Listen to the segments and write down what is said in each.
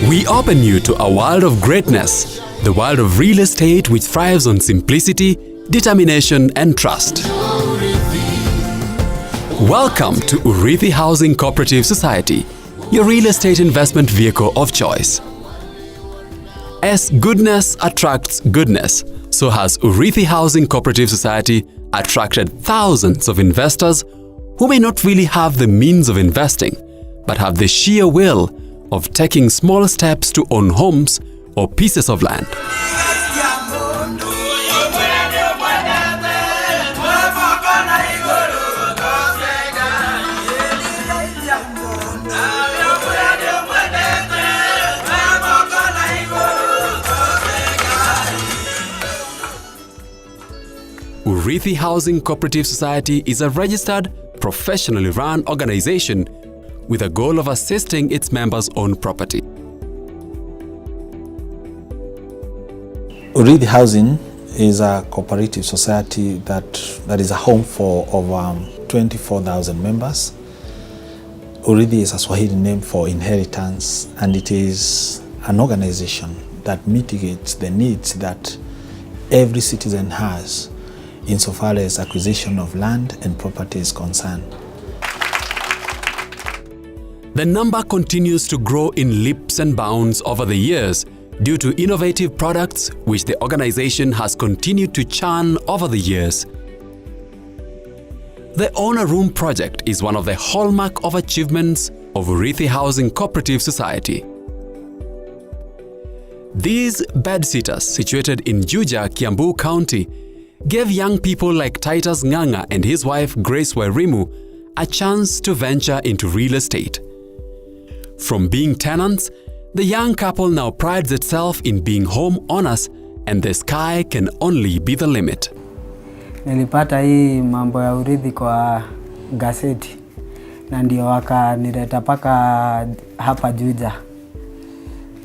We open you to a world of greatness, the world of real estate which thrives on simplicity, determination and trust. Welcome to Urithi Housing Cooperative Society, your real estate investment vehicle of choice. As goodness attracts goodness, so has Urithi Housing Cooperative Society attracted thousands of investors who may not really have the means of investing, but have the sheer will of taking small steps to own homes or pieces of land. Urithi Housing Cooperative Society is a registered, professionally run organization with a goal of assisting its members own property. Urithi Housing is a cooperative society that is a home for over 24,000 members. Urithi is a Swahili name for inheritance, and it is an organization that mitigates the needs that every citizen has insofar as acquisition of land and property is concerned. The number continues to grow in leaps and bounds over the years due to innovative products which the organization has continued to churn over the years. The Own a Room project is one of the hallmark of achievements of Urithi Housing Cooperative Society. These bedsitters, situated in Juja, Kiambu County, gave young people like Titus Nganga and his wife Grace Wairimu a chance to venture into real estate. From being tenants, the young couple now prides itself in being home owners, and the sky can only be the limit. Nilipata hii mambo ya urithi kwa gazeti na ndio wakanileta paka hapa Juja.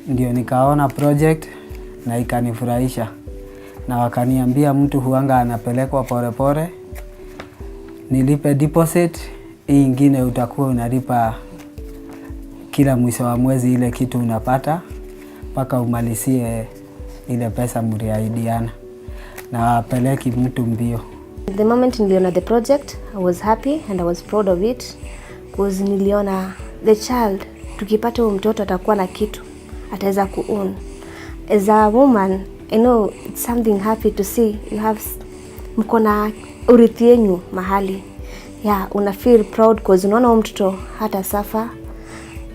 Ndio nikaona project na ikanifurahisha. Na wakaniambia mtu huanga anapelekwa pole pole. Nilipe deposit, hii ingine utakuwa unalipa kila mwisho wa mwezi ile kitu unapata mpaka umalizie ile pesa mliahidiana na peleki mtu mbio. The moment niliona the project, I was happy and I was proud of it because niliona the child, tukipata huyo mtoto atakuwa na kitu ataweza ku-own. As a woman, I know it's something happy to see you have mkona urithi yenu mahali. Yeah, una feel proud because unaona mtoto hata suffer,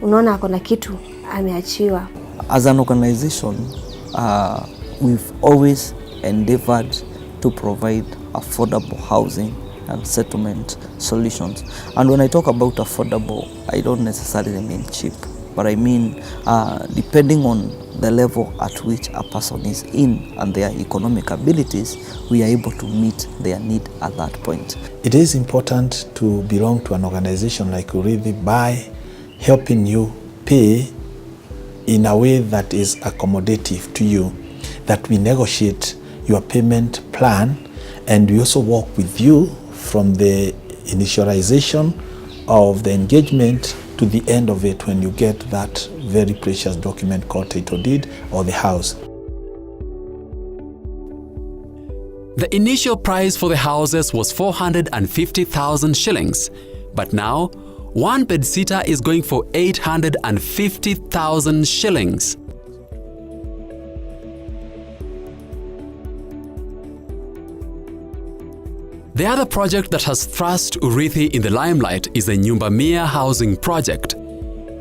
unaona akona kitu ameachiwa. As an organization, we've always endeavored to provide affordable housing and settlement solutions. And when I talk about affordable, I don't necessarily mean cheap, but I mean depending on the level at which a person is in and their economic abilities, we are able to meet their need at that point. It is important to belong to an organization like Urithi by helping you pay in a way that is accommodative to you, that we negotiate your payment plan, and we also work with you from the initialization of the engagement to the end of it when you get that very precious document called title deed or the house. The initial price for the houses was 450,000 shillings, but now one bedsitter is going for 850,000 shillings. The other project that has thrust Urithi in the limelight is the Nyumba Mia housing project.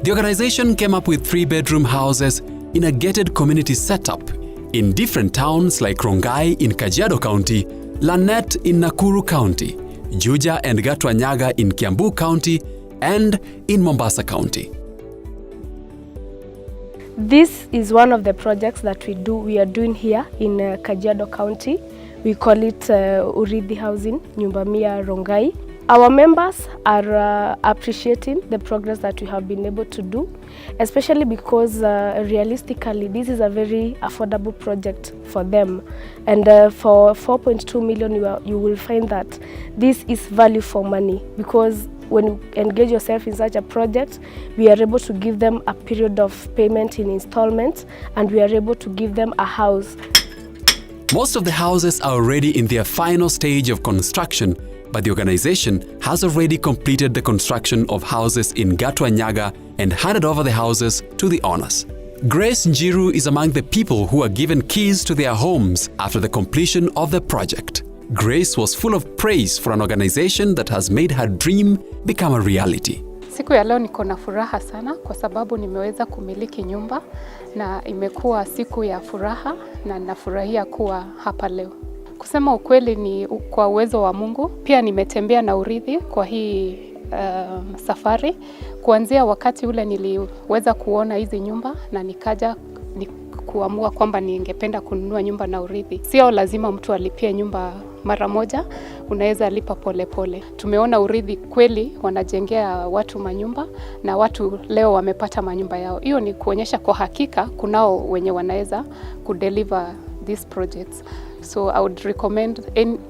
The organization came up with 3-bedroom houses in a gated community setup in different towns like Rongai in Kajiado County, Lanet in Nakuru County, Juja and Gatwanyaga in Kiambu County, and in Mombasa County. This is one of the projects that we are doing here in Kajiado County. We call it Urithi Housing, Nyumba Mia Rongai. Our members are appreciating the progress that we have been able to do, especially because realistically this is a very affordable project for them. And for 4.2 million you will find that this is value for money, because when you engage yourself in such a project, we are able to give them a period of payment in installments, and we are able to give them a house. Most of the houses are already in their final stage of construction, but the organization has already completed the construction of houses in Gatwanyaga and handed over the houses to the owners. Grace Njiru is among the people who are given keys to their homes after the completion of the project. Grace was full of praise for an organization that has made her dream become a reality. Siku ya leo niko na furaha sana kwa sababu nimeweza kumiliki nyumba na imekuwa siku ya furaha na nafurahia kuwa hapa leo. Kusema ukweli ni kwa uwezo wa Mungu. Pia nimetembea na Urithi kwa hii safari. Kuanzia wakati ule niliweza kuona hizi nyumba na nikaja kuamua kwamba ningependa kununua nyumba na Urithi. Sio lazima mtu alipie nyumba mara moja, unaweza lipa pole pole. Tumeona Urithi kweli wanajengea watu manyumba na watu leo wamepata manyumba yao. Hiyo ni kuonyesha kwa hakika kunao wenye wanaweza kudeliver these projects. So I would recommend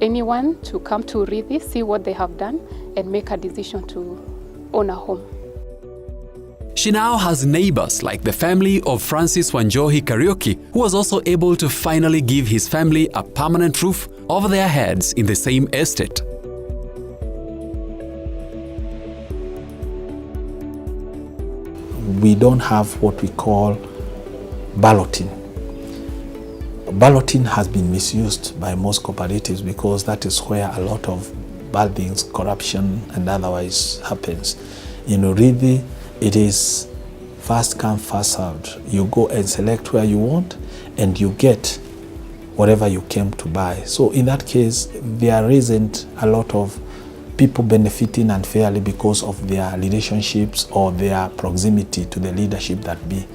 anyone to come to Urithi, see what they have done and make a decision to own a home. She now has neighbors like the family of Francis Wanjohi Karaoke, who was also able to finally give his family a permanent roof over their heads in the same estate. We don't have what we call balloting. Balloting has been misused by most cooperatives because that is where a lot of bad things, corruption and otherwise happens. In Urithi, it is first come, first served. You go and select where you want and you get whatever you came to buy. So in that case, there isn't a lot of people benefiting unfairly because of their relationships or their proximity to the leadership that be.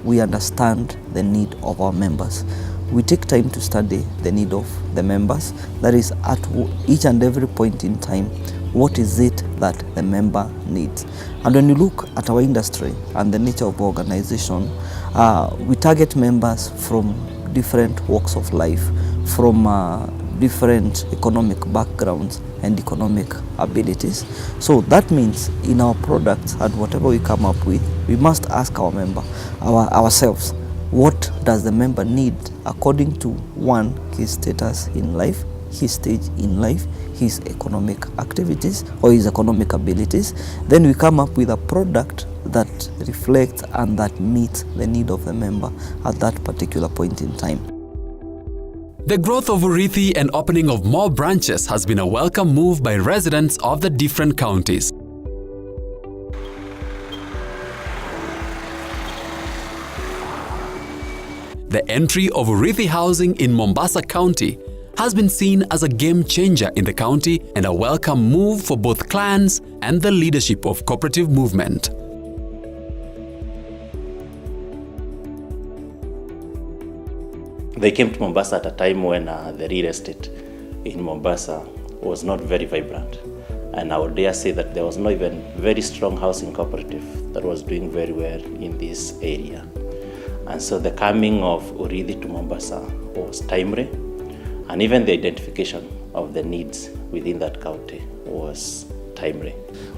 We understand the need of our members. We take time to study the need of the members. That is, at each and every point in time, what is it that the member needs? And when you look at our industry and the nature of our organization, we target members from different walks of life, from different economic backgrounds and economic abilities. So that means in our products and whatever we come up with, we must ask our member, ourselves, what does the member need according to one, his status in life, his stage in life, his economic activities or his economic abilities. Then we come up with a product that reflects and that meets the need of the member at that particular point in time. The growth of Urithi and opening of more branches has been a welcome move by residents of the different counties. The entry of Urithi housing in Mombasa County has been seen as a game changer in the county and a welcome move for both clans and the leadership of cooperative movement. They came to Mombasa at a time when the real estate in Mombasa was not very vibrant. And I would dare say that there was not even very strong housing cooperative that was doing very well in this area. And so the coming of Urithi to Mombasa was timely, and even the identification of the needs within that county was timely.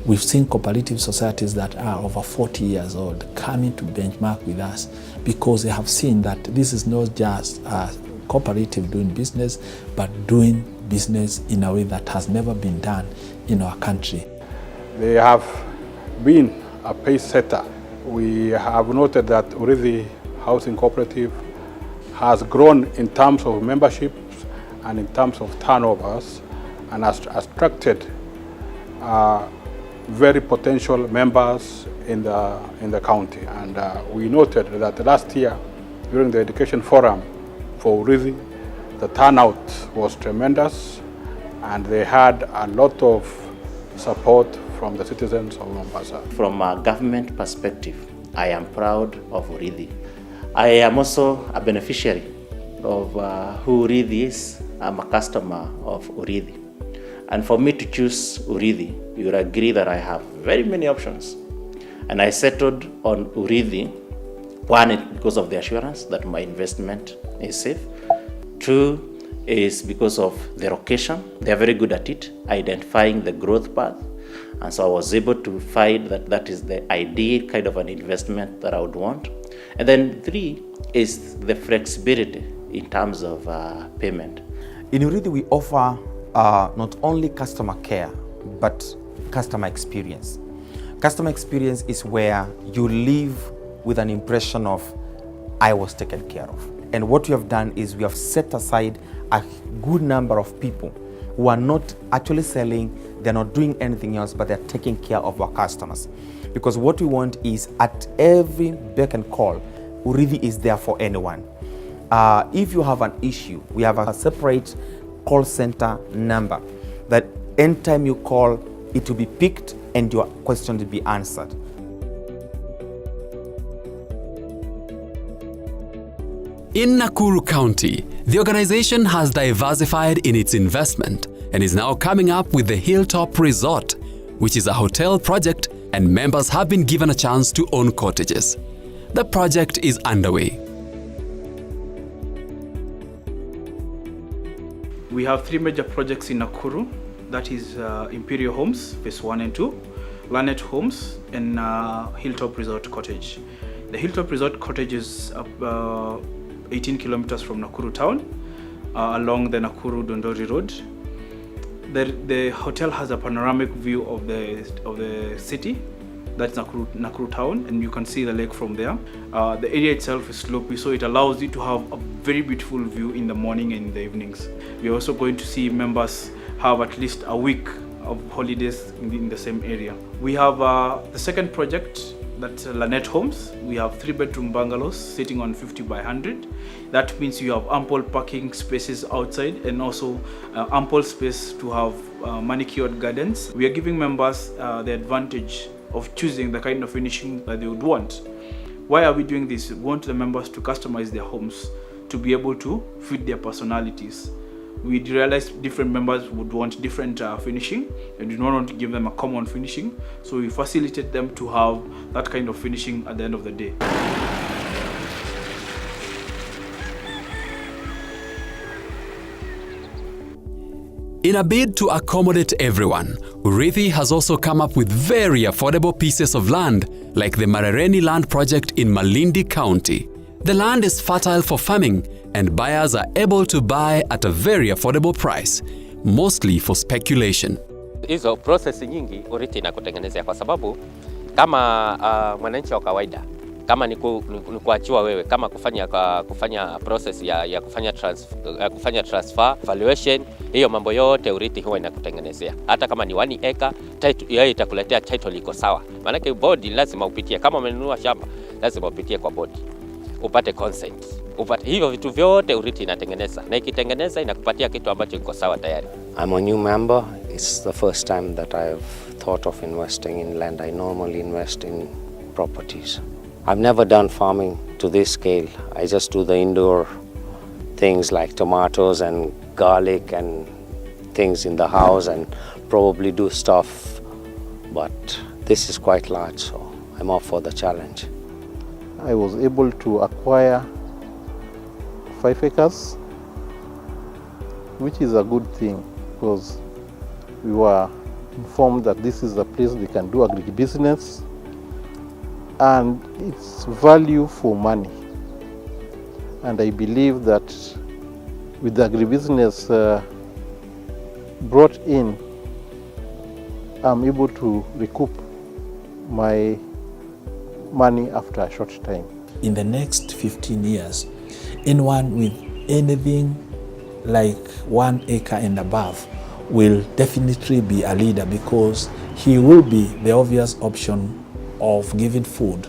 We've seen cooperative societies that are over 40 years old coming to benchmark with us because they have seen that this is not just a cooperative doing business, but doing business in a way that has never been done in our country. They have been a pace setter. We have noted that Urithi Housing Cooperative has grown in terms of memberships and in terms of turnovers and has attracted very potential members in the county. And we noted that last year during the education forum for Urithi, the turnout was tremendous and they had a lot of support from the citizens of Mombasa. From a government perspective, I am proud of Urithi. I am also a beneficiary of who Urithi is. I'm a customer of Urithi. And for me to choose Urithi, you will agree that I have very many options. And I settled on Urithi, one, because of the assurance that my investment is safe. Two, is because of the location. They are very good at it, identifying the growth path. And so I was able to find that that is the ideal kind of an investment that I would want. And then 3 is the flexibility in terms of payment. In Urithi, we offer not only customer care, but customer experience. Customer experience is where you live with an impression of, I was taken care of. And what we have done is we have set aside a good number of people who are not actually selling, they're not doing anything else, but they're taking care of our customers. Because what we want is at every beck and call, Urithi is there for anyone. If you have an issue, we have a separate call center number that anytime you call, it will be picked and your question will be answered. In Nakuru County, the organization has diversified in its investment and is now coming up with the Hilltop Resort, which is a hotel project, and members have been given a chance to own cottages. The project is underway. We have 3 major projects in Nakuru. That is Imperial Homes, Phase 1 and 2, Lanet Homes, and Hilltop Resort Cottage. The Hilltop Resort Cottage is 18 kilometers from Nakuru town, along the Nakuru-Dondori Road. The hotel has a panoramic view of the city. That's Nakuru town, and you can see the lake from there. The area itself is slopey, so it allows you to have a very beautiful view in the morning and in the evenings. We're also going to see members have at least a week of holidays in the same area. We have the second project, that's Lanet Homes. We have 3-bedroom bungalows sitting on 50 by 100. That means you have ample parking spaces outside and also ample space to have manicured gardens. We are giving members the advantage of choosing the kind of finishing that they would want. Why are we doing this? We want the members to customize their homes to be able to fit their personalities. We realized different members would want different finishing, and we don't want to give them a common finishing, so we facilitate them to have that kind of finishing at the end of the day. In a bid to accommodate everyone, Urithi has also come up with very affordable pieces of land, like the Marereni land project in Malindi County. The land is fertile for farming, and buyers are able to buy at a very affordable price, mostly for speculation. Hizo process nyingi Urithi inakutengenezea kwa sababu kama mwananchi wa kawaida, kama ni kuachiwa wewe, kama kufanya process ya kufanya transfer, valuation, hiyo mambo yote Urithi huwa inakutengenezea. Hata kama ni 1 acre, yeye itakuletea title iko sawa. Maana board lazima upitie, kama umenunua shamba, lazima upitie kwa board. Upate consent. Upate hivyo vitu vyote Urithi inatengeneza. Na ikitengeneza inakupatia kitu ambacho kiko sawa tayari. I'm a new member. It's the first time that I've thought of investing in land. I normally invest in properties. I've never done farming to this scale. I just do the indoor things like tomatoes and garlic and things in the house and probably do stuff. But this is quite large, so I'm up for the challenge. I was able to acquire 5 acres, which is a good thing because we were informed that this is a place they can do agribusiness and it's value for money. And I believe that with the agribusiness brought in, I'm able to recoup my money after a short time. In the next 15 years, anyone with anything like 1 acre and above will definitely be a leader because he will be the obvious option of giving food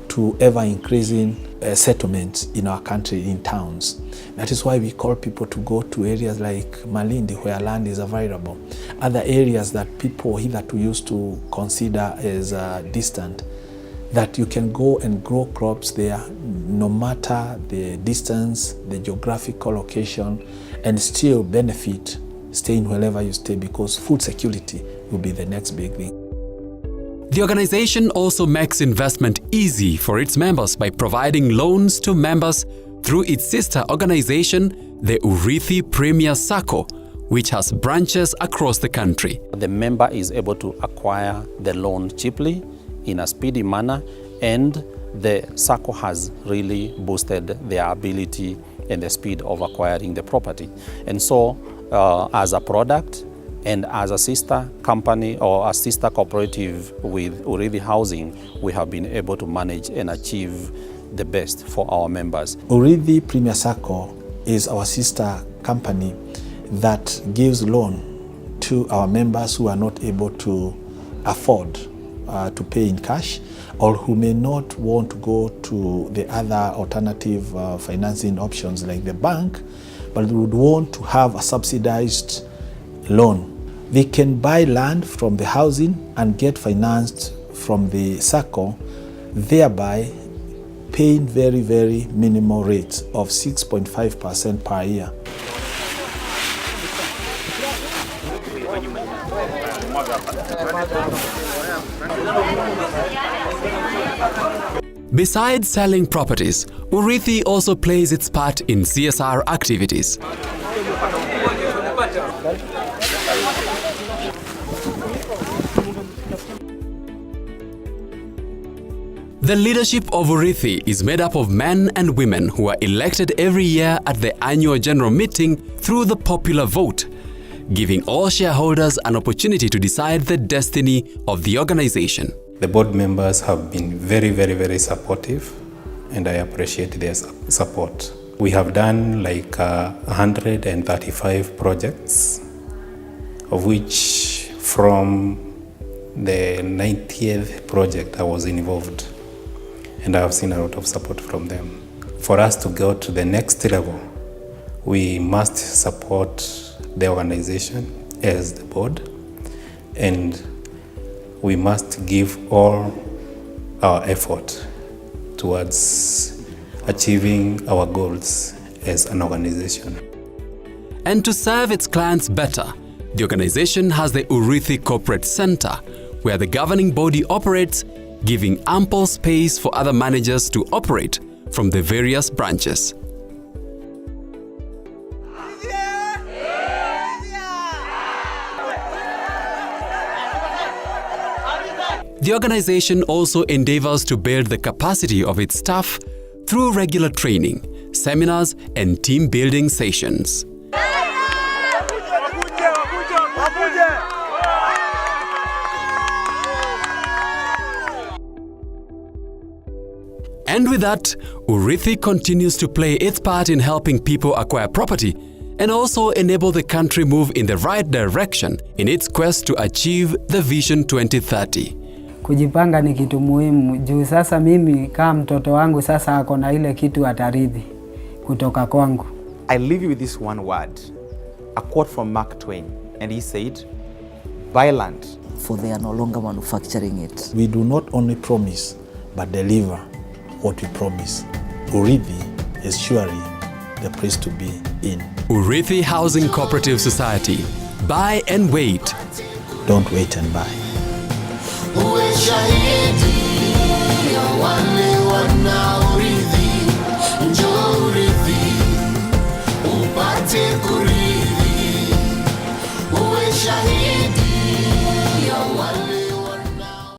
to ever-increasing settlements in our country, in towns. That is why we call people to go to areas like Malindi, where land is available. Other areas that people hitherto used to consider as distant, that you can go and grow crops there no matter the distance, the geographical location, and still benefit staying wherever you stay because food security will be the next big thing. The organization also makes investment easy for its members by providing loans to members through its sister organization, the Urithi Premier Sacco, which has branches across the country. The member is able to acquire the loan cheaply in a speedy manner, and the SACCO has really boosted their ability and the speed of acquiring the property. And so as a product and as a sister company or a sister cooperative with Urithi Housing, we have been able to manage and achieve the best for our members. Urithi Premier SACCO is our sister company that gives loan to our members who are not able to afford to pay in cash, or who may not want to go to the other alternative financing options like the bank, but would want to have a subsidized loan. They can buy land from the housing and get financed from the SACCO, thereby paying very, very minimal rates of 6.5% per year. Besides selling properties, Urithi also plays its part in CSR activities. The leadership of Urithi is made up of men and women who are elected every year at the annual general meeting through the popular vote, giving all shareholders an opportunity to decide the destiny of the organization. The board members have been very supportive, and I appreciate their support. We have done like 135 projects, of which from the 90th project I was involved, and I have seen a lot of support from them. For us to go to the next level, we must support the organization as the board, and we must give all our effort towards achieving our goals as an organization. And to serve its clients better, the organization has the Urithi Corporate Center, where the governing body operates, giving ample space for other managers to operate from the various branches. The organization also endeavors to build the capacity of its staff through regular training, seminars, and team building sessions. And with that, Urithi continues to play its part in helping people acquire property and also enable the country move in the right direction in its quest to achieve the Vision 2030. Kujipanga ni kitu muhimu juu sasa mimi kama mtoto wangu sasa ako na ile kitu atarithi kutoka kwangu. I leave you with this one word, a quote from Mark Twain, and he said, "Buy land, for they are no longer manufacturing it." We do not only promise, but deliver what we promise. Urithi is surely the place to be in. Urithi Housing Cooperative Society. Buy and wait. Don't wait and buy. Uwe shahidi